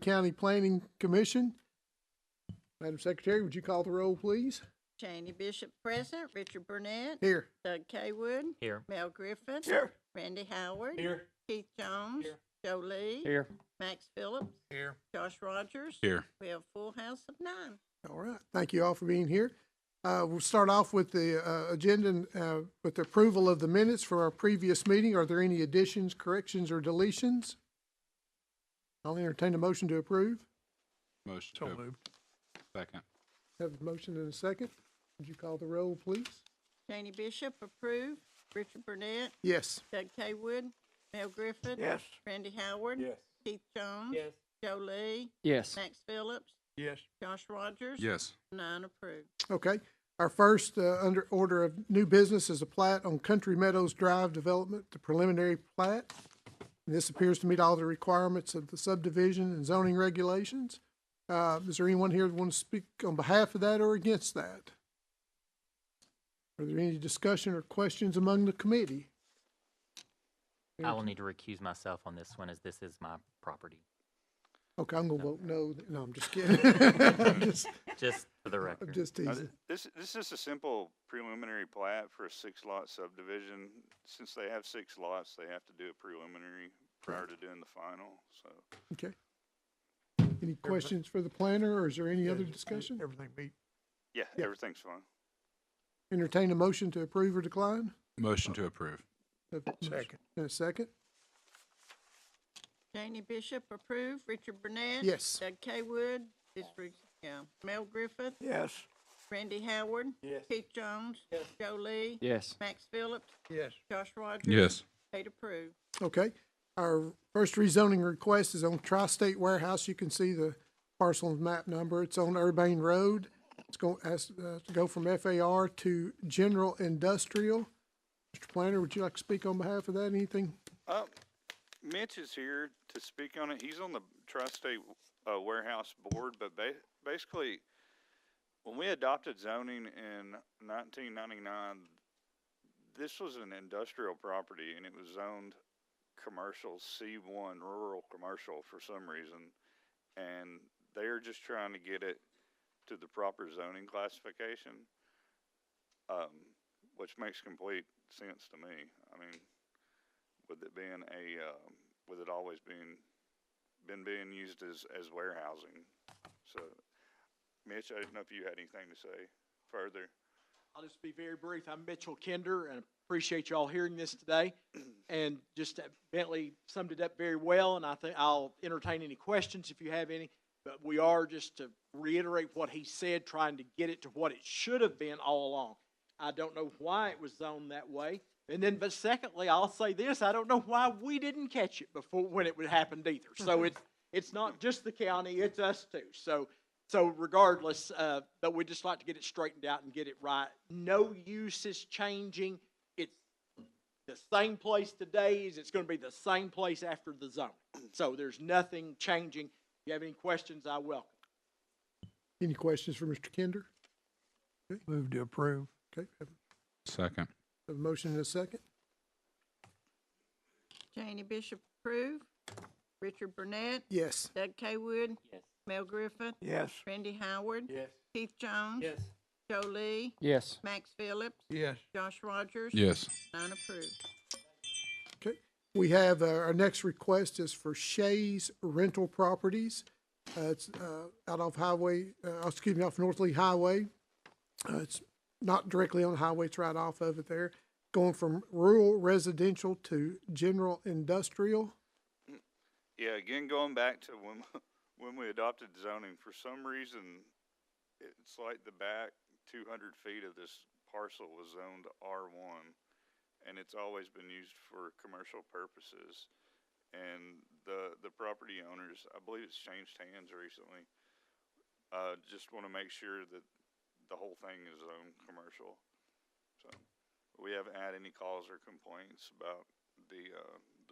County Planning Commission. Madam Secretary, would you call the roll, please? Janie Bishop present, Richard Burnett. Here. Doug Kaywood. Here. Mel Griffin. Here. Randy Howard. Here. Keith Jones. Here. Joe Lee. Here. Max Phillips. Here. Josh Rogers. Here. We have a full house of 9. All right. Thank you all for being here. We'll start off with the agenda with the approval of the minutes for our previous meeting. Are there any additions, corrections, or deletions? I'll entertain a motion to approve. Motion So to moved. second. Have a motion and a second. Would you call the roll, please? Janie Bishop approved. Richard Burnett. Yes. Doug Kaywood. Mel Griffin. Yes. Randy Howard. Yes. Keith Jones. Yes. Joe Lee. Yes. Max Phillips. Yes. Josh Rogers. Yes. 9 approved. Okay. Our first under order of new business is a plat on Country Meadows Drive development, the preliminary plat. This appears to meet all the requirements of the subdivision and zoning regulations. Is there anyone here that wants to speak on behalf of that or against that? Are there any discussion or questions among the committee? I will need to recuse myself on this one as this is my property. Okay, I'm gonna vote no. No, I'm just kidding. Just for the I'm record. just teasing. This is a simple preliminary plat for a 6-lot subdivision. Since they have 6 lots, they have to do a preliminary prior to doing the final, so. Okay. Any questions for the planner, or is there any other discussion? Everything beat. Yeah, Yeah. everything's fine. Entertain a motion to approve or decline? Motion to approve. Second. And a second? Janie Bishop approved. Richard Burnett. Yes. Doug Kaywood. Mel Griffith. Yes. Randy Howard. Yes. Keith Jones. Yes. Joe Lee. Yes. Max Phillips. Yes. Josh Rogers. Yes. 8 approved. Okay. Our first rezoning request is on Tri-State Warehouse. You can see the parcel and map number. It's on Urbane Road. It's going, has to go from FAR to General Industrial. Mr. Planner, would you like to speak on behalf of that? Anything? Mitch is here to speak on it. He's on the Tri-State Warehouse Board, but basically, when we adopted zoning in 1999, this was an industrial property, and it was zoned commercial C1, rural commercial for some reason, and they're just trying to get it to the proper zoning classification, which makes complete sense to me. I mean, with it being with it always being used as warehousing. So, Mitch, I didn't know if you had anything to say further. I'll just be very brief. I'm Mitchell Kinder, and appreciate you all hearing this today. And just Bentley summed it up very well, and I think I'll entertain any questions if you have any. But we are, just to reiterate what he said, trying to get it to what it should have been all along. I don't know why it was zoned that way. And then, but secondly, I'll say this, I don't know why we didn't catch it before when it would happened either. So it's not just the county, it's us too. So regardless, but we'd just like to get it straightened out and get it right. No use is changing. It's the same place today as it's going to be the same place after the zone. So there's nothing changing. If you have any questions, I welcome. Any questions for Mr. Kinder? Okay. Move to approve. Okay. Second. Have a motion and a second? Janie Bishop approved. Richard Burnett. Yes. Doug Kaywood. Yes. Mel Griffith. Yes. Randy Howard. Yes. Keith Jones. Yes. Joe Lee. Yes. Max Phillips. Yes. Josh Rogers. Yes. 9 approved. Okay. We have, our next request is for Shay's Rental Properties. It's out off off North Lee Highway. It's not directly on the highway, it's right off of it there. Going from rural residential to general industrial. Yeah, again, going back to when we adopted zoning, for some reason, it's like the back 200 feet of this parcel was zoned R1, and it's always been used for commercial purposes. And the property owners, I believe it's changed hands recently, just want to make sure that the whole thing is zoned commercial. So we haven't had any calls or complaints about the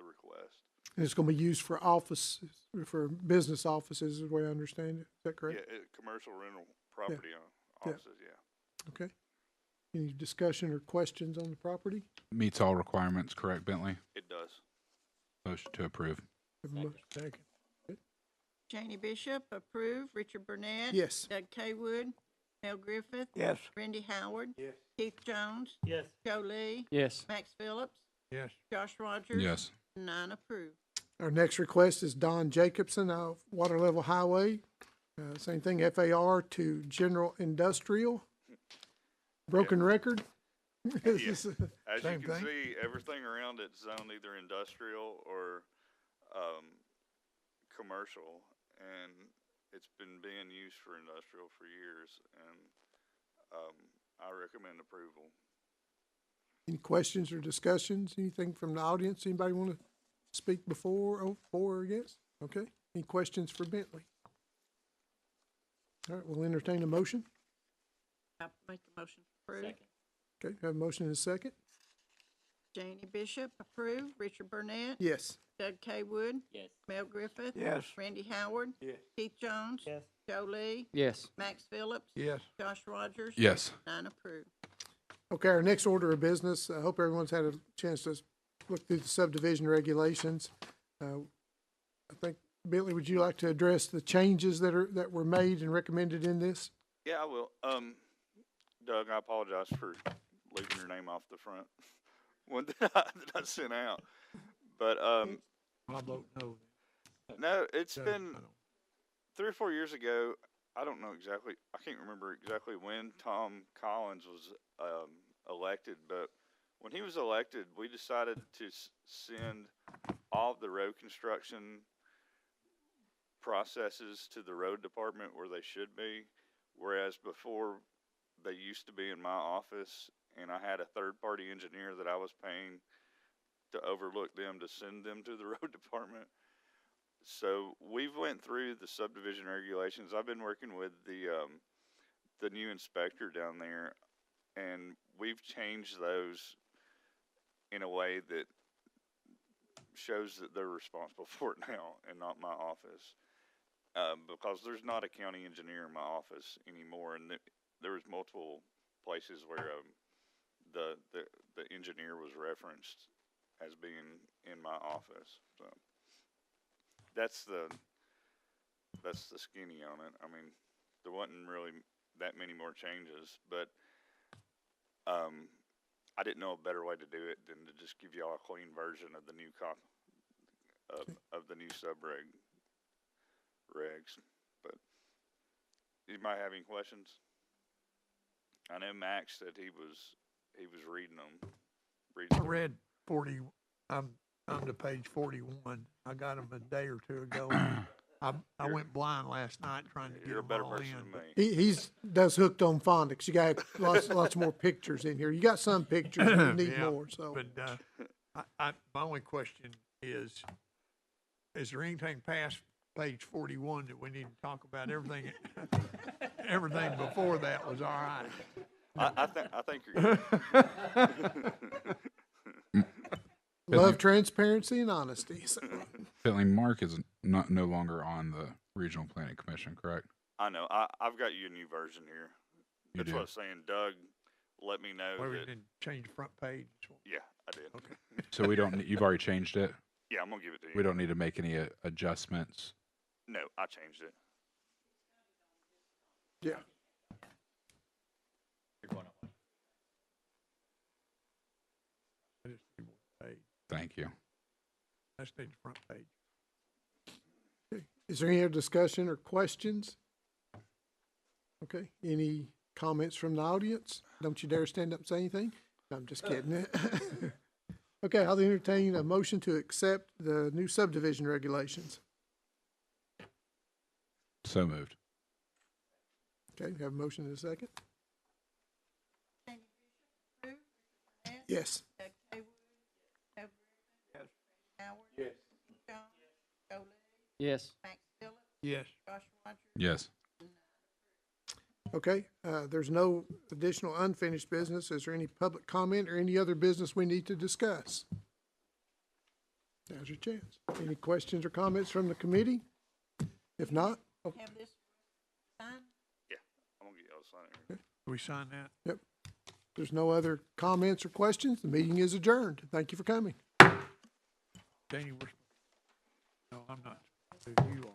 request. And it's going to be used for office, for business offices, is the way I understand it. Is that correct? Yeah, commercial rental property offices, yeah. Okay. Any discussion or questions on the property? Meets all requirements, correct, Bentley? It does. Motion to approve. Have a motion. Second. Janie Bishop, approve. Richard Burnett. Yes. Doug Kaywood, Mel Griffith. Yes. Randy Howard. Yes. Keith Jones. Yes. Joe Lee. Yes. Max Phillips. Yes. Josh Rogers. Yes. 9 approved. Our next request is Don Jacobson of Waterlevel Highway. Same thing, FAR to General Industrial. Broken record. As you Same can thing. see, everything around it's zoned either industrial or, commercial, and it's been being used for industrial for years, and, I recommend approval. Any questions or discussions? Anything from the audience? Anybody want to speak for or against? Okay. Any questions for Bentley? All right, we'll entertain a motion. I make the motion to approve. Okay, have a motion and a second? Janie Bishop, approve. Richard Burnett. Yes. Doug Kaywood. Yes. Mel Griffith. Yes. Randy Howard. Yes. Keith Jones. Yes. Joe Lee. Yes. Max Phillips. Yes. Josh Rogers. Yes. 9 approved. Okay, our next order of business, I hope everyone's had a chance to look through the subdivision regulations. I think, Bentley, would you like to address the changes that were made and recommended in this? Yeah, I will. Doug, I apologize for leaving your name off the front one that I sent out. But, I vote no. no, it's So, been I don't- 3 or 4 years ago. I don't know exactly. I can't remember exactly when Tom Collins was elected, but when he was elected, we decided to send all of the road construction processes to the road department where they should be, whereas before they used to be in my office, and I had a third-party engineer that I was paying to overlook them to send them to the road department. So we've went through the subdivision regulations. I've been working with the new inspector down there, and we've changed those in a way that shows that they're responsible for it now and not my office. Because there's not a county engineer in my office anymore, and there was multiple places where the engineer was referenced as being in my office. So that's the skinny on it. I mean, there wasn't really that many more changes, but I didn't know a better way to do it than to just give y'all a clean version of the new of the new regs. But you might have any questions? I know Max said he was reading them. I read 40, I'm to page 41. I got them a day or two ago. I went blind last night trying to get You're a them better all person in. than me. He's does hooked on phonics. You got lots more pictures in here. You got some pictures, but you need Yeah, more, so. But, my only question is there anything past page 41 that we need to talk about? Everything, everything before that was all right. I think you're good. Love transparency and honesty. So. Bentley, Mark is no longer on the Regional Planning Commission, correct? I know. I've got you a new version here. You That's do. what I was saying. Doug, let me know Well, we that. didn't change the front page. Yeah, I did. Okay. So we don't. You've already changed it. Yeah, I'm gonna give it to you. We don't need to make any adjustments. No, I changed it. Yeah. You're going up. I just need one page. Thank you. I just need the front page. Is there any other discussion or questions? Okay, any comments from the audience? Don't you dare stand up and say anything. No, I'm just kidding. Okay, I'll entertain a motion to accept the new subdivision regulations. So moved. Okay, we have a motion in a second? Janie Bishop, approve. Richard Burnett. Yes. Doug Kaywood. Mel Griffith. Yes. Randy Howard. Yes. Keith Jones. Joe Lee. Yes. Max Phillips. Yes. Josh Rogers. Yes. Okay, there's no additional unfinished business. Is there any public comment or any other business we need to discuss? Now's your chance. Any questions or comments from the committee? If not, Have this signed. I'm gonna get y'all to sign it here. Do we sign that? there's no other comments or questions. The meeting is adjourned. Thank you for coming. Janie, no, I'm not. You are.